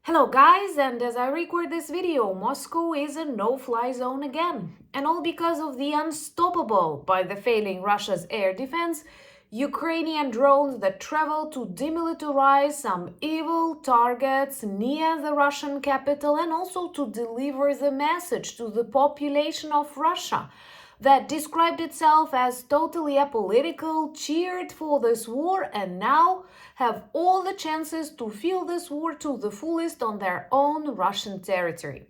Hello guys, and as I record this video, Moscow is a no-fly zone again. And all because of the unstoppable, by the failing Russia's air defense, Ukrainian drones that travel to demilitarize some evil targets near the Russian capital and also to deliver the message to the population of Russia that described itself as totally apolitical, cheered for this war, and now have all the chances to feel this war to the fullest on their own Russian territory.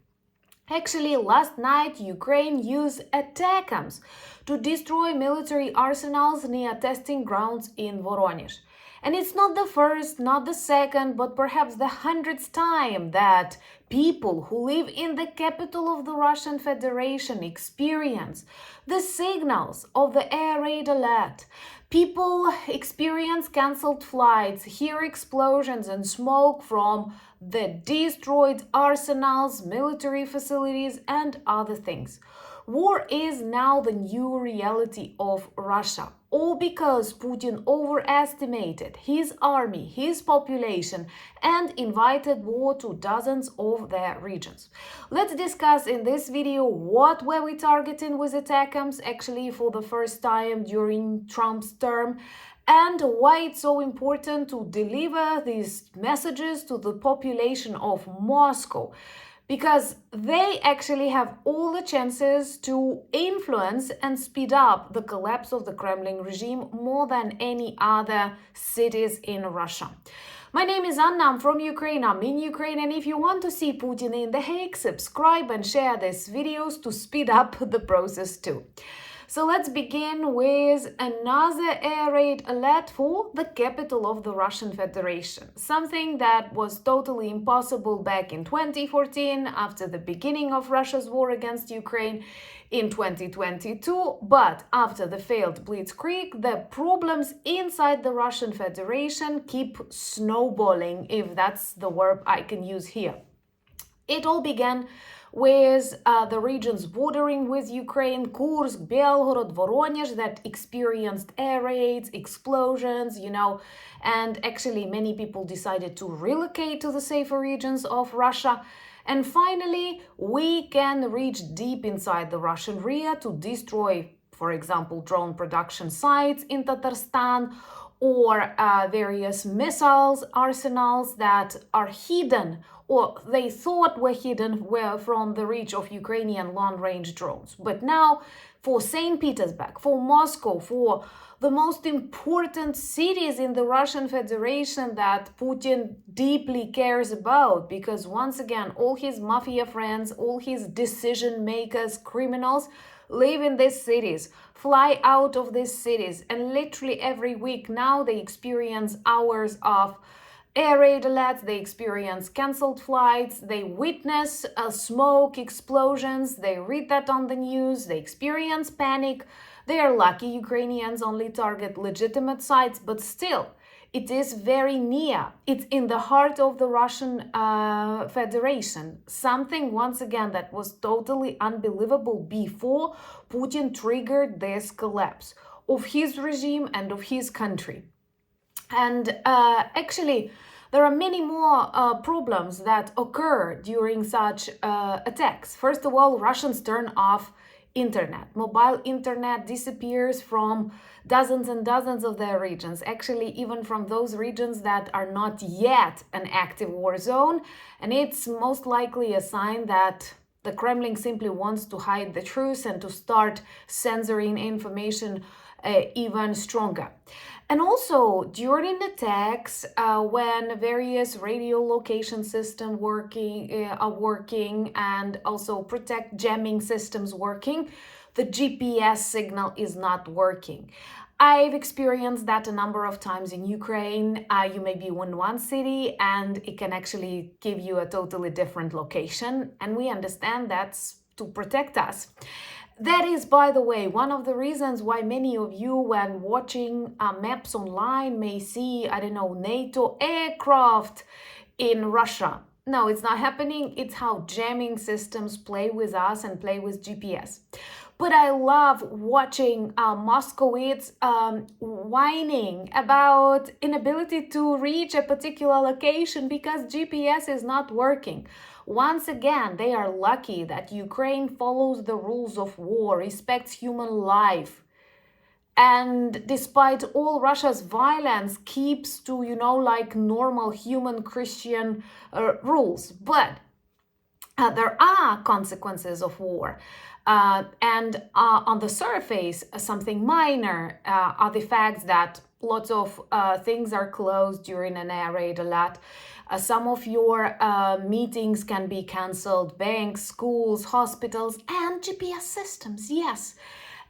Actually, last night, Ukraine used ATACMS to destroy military arsenals near testing grounds in Voronezh. And it's not the first, not the second, but perhaps the 100th time that people who live in the capital of the Russian Federation experience the signals of the air raid alert. People experience cancelled flights, hear explosions and smoke from the destroyed arsenals, military facilities, and other things. War is now the new reality of Russia, all because Putin overestimated his army, his population, and invited war to dozens of their regions. Let's discuss in this video what were we targeting with ATACMS actually for the first time during Trump's term, and why it's so important to deliver these messages to the population of Moscow. Because they actually have all the chances to influence and speed up the collapse of the Kremlin regime more than any other cities in Russia. My name is Anna, I'm from Ukraine, I'm in Ukraine, and if you want to see Putin in The Hague, subscribe and share these videos to speed up the process too. So let's begin with another air raid alert for the capital of the Russian Federation. Something that was totally impossible back in 2014 after the beginning of Russia's war against Ukraine in 2022. But after the failed blitzkrieg, the problems inside the Russian Federation keep snowballing, if that's the verb I can use here. It all began with the regions bordering with Ukraine, Kursk, Belgorod, Voronezh, that experienced air raids, explosions, and actually many people decided to relocate to the safer regions of Russia. And finally, we can reach deep inside the Russian rear to destroy, for example, drone production sites in Tatarstan, or various missiles arsenals that are hidden, or they thought were hidden, were from the reach of Ukrainian long-range drones. But now, for St. Petersburg, for Moscow, for the most important cities in the Russian Federation that Putin deeply cares about, because once again, all his mafia friends, all his decision makers, criminals, live in these cities, fly out of these cities, and literally every week now they experience hours of air raid alerts, they experience cancelled flights, they witness smoke explosions, they read that on the news, they experience panic. They are lucky Ukrainians only target legitimate sites, but still, it is very near. It's in the heart of the Russian Federation. Something, once again, that was totally unbelievable before Putin triggered this collapse of his regime and of his country. And actually, there are many more problems that occur during such attacks. First of all, Russians turn off internet. Mobile internet disappears from dozens and dozens of their regions, actually even from those regions that are not yet an active war zone. And it's most likely a sign that the Kremlin simply wants to hide the truth and to start censoring information even stronger. And also, during attacks, when various radio location systems are working and also protect jamming systems working, the GPS signal is not working. I've experienced that a number of times in Ukraine. You may be in one city and it can actually give you a totally different location. And we understand that's to protect us. That is, by the way, one of the reasons why many of you, when watching maps online, may see, NATO aircraft in Russia. No, it's not happening. It's how jamming systems play with us and play with GPS. But I love watching Moscowites whining about inability to reach a particular location because GPS is not working. Once again, they are lucky that Ukraine follows the rules of war, respects human life, and despite all Russia's violence keeps to, like normal human Christian rules. But there are consequences of war. And on the surface, something minor are the facts that lots of things are closed during an air raid alert. Some of your meetings can be cancelled, banks, schools, hospitals, and GPS systems, yes.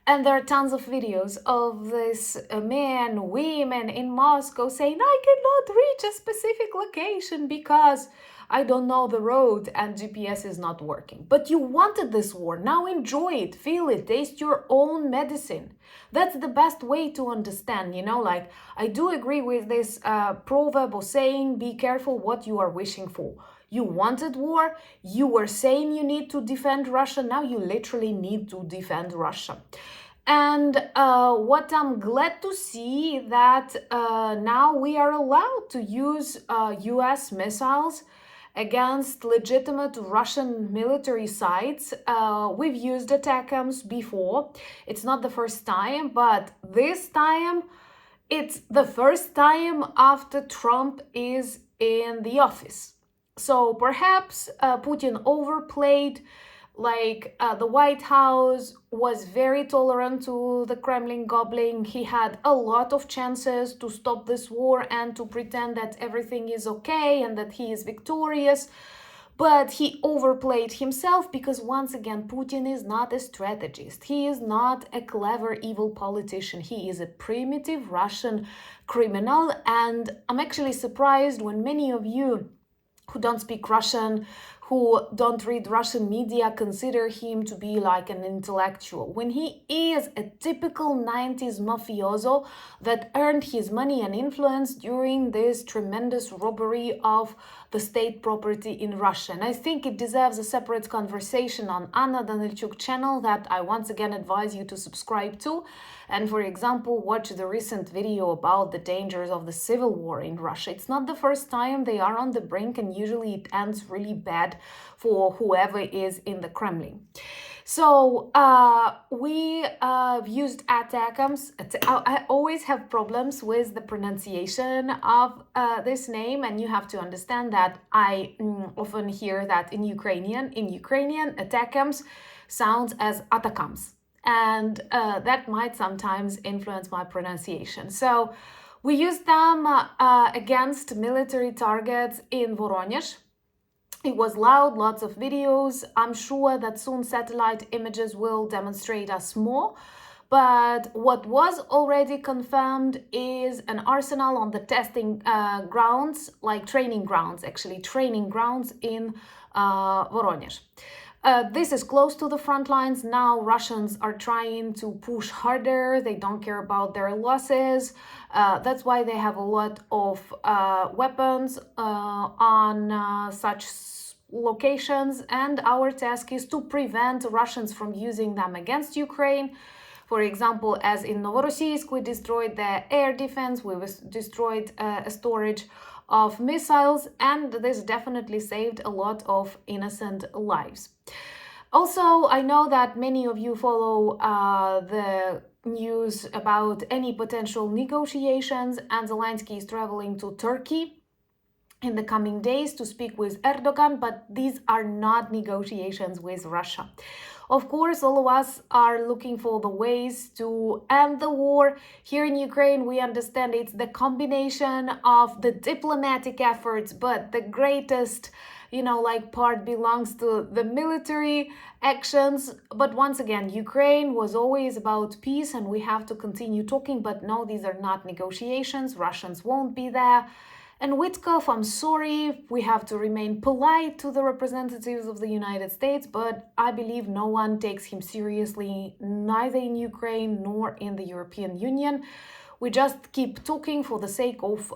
And there are tons of videos of this men, women in Moscow saying, I cannot reach a specific location because I don't know the road and GPS is not working. But you wanted this war. Now enjoy it, feel it, taste your own medicine. That's the best way to understand, like I do agree with this proverb of saying, be careful what you are wishing for. You wanted war, you were saying you need to defend Russia, now you literally need to defend Russia. And what I'm glad to see that now we are allowed to use US missiles against legitimate Russian military sites. We've used ATACMS before. It's not the first time, but this time it's the first time after Trump is in the office. So perhaps Putin overplayed, the White House was very tolerant to the Kremlin gobbling. He had a lot of chances to stop this war and to pretend that everything is okay and that he is victorious. But he overplayed himself because, once again, Putin is not a strategist. He is not a clever, evil politician. He is a primitive Russian criminal. And I'm actually surprised when many of you who don't speak Russian, who don't read Russian media, consider him to be like an intellectual, when he is a typical 90s mafioso that earned his money and influence during this tremendous robbery of the state property in Russia. And I think it deserves a separate conversation on Anna Danilchuk channel that I once again advise you to subscribe to. And for example, watch the recent video about the dangers of the civil war in Russia. It's not the first time they are on the brink, and usually it ends really bad for whoever is in the Kremlin. So we used ATACMS. I always have problems with the pronunciation of this name, and you have to understand that I often hear that in Ukrainian ATACMS sounds as ATACMS, and that might sometimes influence my pronunciation. So we used them against military targets in Voronezh. It was loud, lots of videos. I'm sure that soon satellite images will demonstrate us more. But what was already confirmed is an arsenal on the testing grounds, like training grounds in Voronezh. This is close to the front lines. Now Russians are trying to push harder. They don't care about their losses. That's why they have a lot of weapons on such locations. And our task is to prevent Russians from using them against Ukraine. For example, as in Novorossiysk, we destroyed the air defense, we destroyed a storage of missiles, and this definitely saved a lot of innocent lives. Also, I know that many of you follow the news about any potential negotiations, and Zelensky is traveling to Turkey in the coming days to speak with Erdogan, but these are not negotiations with Russia. Of course, all of us are looking for the ways to end the war. Here in Ukraine, we understand it's the combination of the diplomatic efforts, but the greatest, part belongs to the military actions. But once again, Ukraine was always about peace, and we have to continue talking. But no, these are not negotiations. Russians won't be there. And Witkoff, I'm sorry, we have to remain polite to the representatives of the United States, but I believe no one takes him seriously, neither in Ukraine nor in the European Union. We just keep talking for the sake of,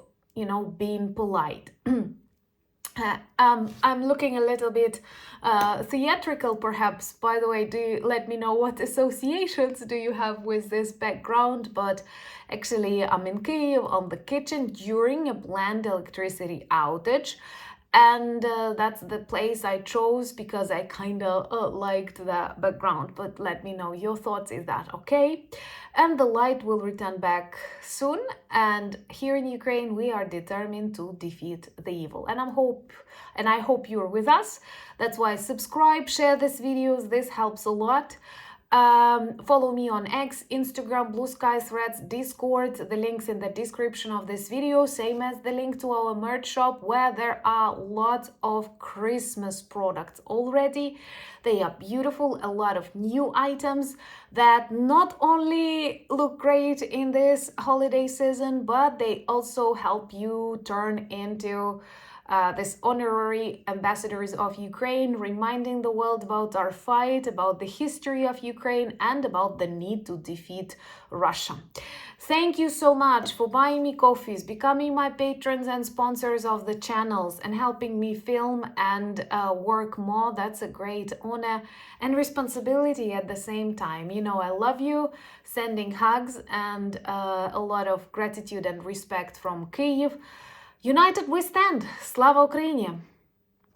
being polite. I'm looking a little bit theatrical, perhaps. By the way, do you let me know what associations do you have with this background? But actually, I'm in Kyiv on the kitchen during a planned electricity outage. And that's the place I chose because I kind of liked the background. But let me know your thoughts. Is that okay? And the light will return back soon. And here in Ukraine, we are determined to defeat the evil. And I hope you're with us. That's why subscribe, share these videos. This helps a lot. Follow me on X, Instagram, Blue Sky, Threads, Discord. The links in the description of this video, same as the link to our merch shop, where there are lots of Christmas products already. They are beautiful, a lot of new items that not only look great in this holiday season, but they also help you turn into this honorary ambassadors of Ukraine, reminding the world about our fight, about the history of Ukraine, and about the need to defeat Russia. Thank you so much for buying me coffees, becoming my patrons and sponsors of the channels, and helping me film and work more. That's a great honor and responsibility at the same time. You know, I love you, sending hugs and a lot of gratitude and respect from Kyiv. United we stand! Slava Ukraini!